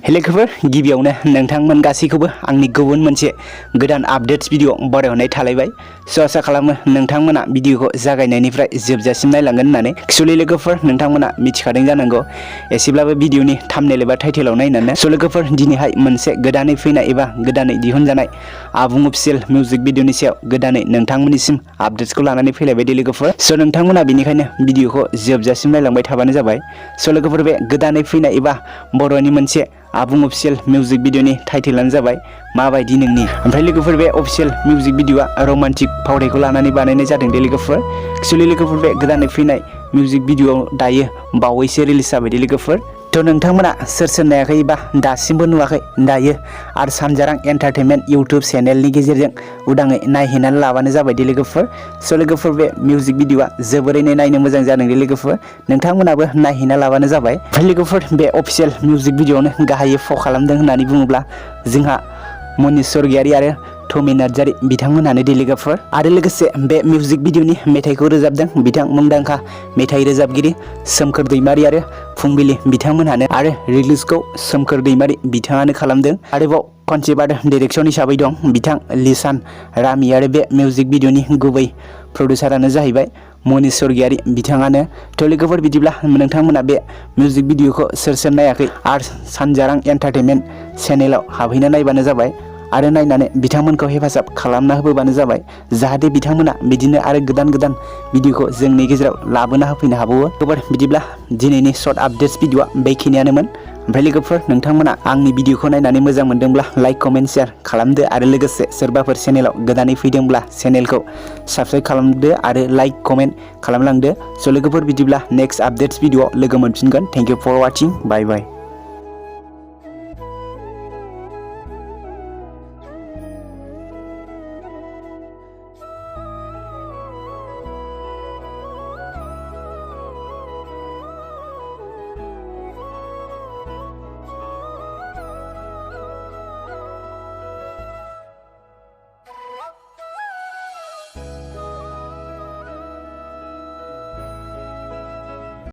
लोगोफोर गिबियावनो नोंथांमोन गासैखौबो आंनि गुबुन मोनसे गोदान आपडेट्स भिडिअ बरायहरनाय थालायबाय। आसा खालामो नोंथांमोना भिडिअखौ जागायनायनिफ्राय जोबजासिम नायलांगोन होननानै। एक्चुअली लोगोफोर नोंथांमोना मिथिखादों जानांगौ एसेब्लाबो भिडिअनि थाम्बनेल एबा टाइटेलाव नायनानै। लोगोफोर दिनैहाय मोनसे गोदानै फैनाय एबा गोदानै दिहुनजानाय आबुं अफिशियेल मिउजिक भिडिअनि सायाव गोदानै नोंथांमोननिसिम आपडेट्सखौ लानानै फैलायबाय लोगोफोर। नोंथांमोना बेनिखायनो भिडिअखौ जोबजासिम नायलांबाय थाबानो जाबाय। लोगोफोर बे गोदानै फैनाय एबा बर'नि मोनसे आबुं अफिशियेल मिउजिक भिडिअनि टाइटेलानो जाबाय माबायदि नोंनि। ओमफ्राय लोगोफोर बे अफिशियेल मिउजिक भिडिअआ रमान्टिक फावथायखौ लानानै बानायनाय जादों लोगोफोर। एक्चुअली लोगोफोर बे गोदानै फैनाय मिउजिक भिडिअआव दायो बावैसो रिलिज जाबाय लोगोफोर। नोंथांमोना सोर सोर नायाखै बा दासिमबो नुवाखै दायो आरो सानजारां एन्टारटेनमेन्ट इउटुब चेनेलनि गेजेरजों उदाङै नायहैनानै लाबानो जाबाय लोगोफोर। लोगोफोर बे मिउजिक भिडिअआ जोबोरैनो नायनो मोजां जादों लोगोफोर। नोंथांमोनाबो नायहैना लाबानो जाबाय। लोगोफोर बे अफिशियेल मिउजिक भिडिअआवनो गाहायै फाव खालामदों होननानै बुङोब्ला जोंहा मनीष स्वर्गियारी आरो टमी नार्जारी बिथांमोनानो लोगोफोर। आरो लोगोसे बे मिउजिक भिडिअनि मेथाइखौ रोजाबदों बिथां मुंदांखा मेथाइ रोजाबगिरि सोमखोर दैमारी आरो फुंबिलि बिथांमोनहानो। आरो रिलिजखौ सोमखोर दैमारी बिथाङानो खालामदों। आरोबाव कनसेप्ट आरो डाइरेक्शन हिसाबै दं बिथां लिसान रामी। आरो बे मिउजिक भिडिअनि गुबै प्रडिउसारानो जाहैबाय मनीष स्वर्गियारी बिथाङानो। लोगोफोर बिदिब्ला नोंथांमोना बे मिउजिक भिडिअखौ सोर सोर नायाखै आरो सानजारां एन्टारटेनमेन्ट चेनेलाव हाबहैना नायबानो जाबाय। आरो नायनानै बिथांमोनखौ हेफाजाब खालामना होबानो जाबाय जाहाथे बिथांमोना बिदिनो आरो गोदान गोदान भिडिअखौ जोंनि गेजेराव लाबोना होफैनो हाबावो। लोगोफोर बिदिब्ला दिनैनि शर्ट आपडेट्स भिडिअआ बेखिनियानोमोन। ओमफ्राय लोगोफोर नोंथांमोना आंनि भिडिअखौ नायनानै मोजां मोनदोंब्ला लाइक कमेन्ट शेयार खालामदो। आरो लोगोसे सोरबाफोर चेनेलाव गोदानै फैदोंब्ला चेनेलखौ साबस्क्राइब खालामदो आरो लाइक कमेन्ट खालामलांदो। लोगोफोर बिदिब्ला नेक्स्ट आपडेट्स भिडिअआव लोगो मोनफिनगोन। Thank you for watching. Bye bye.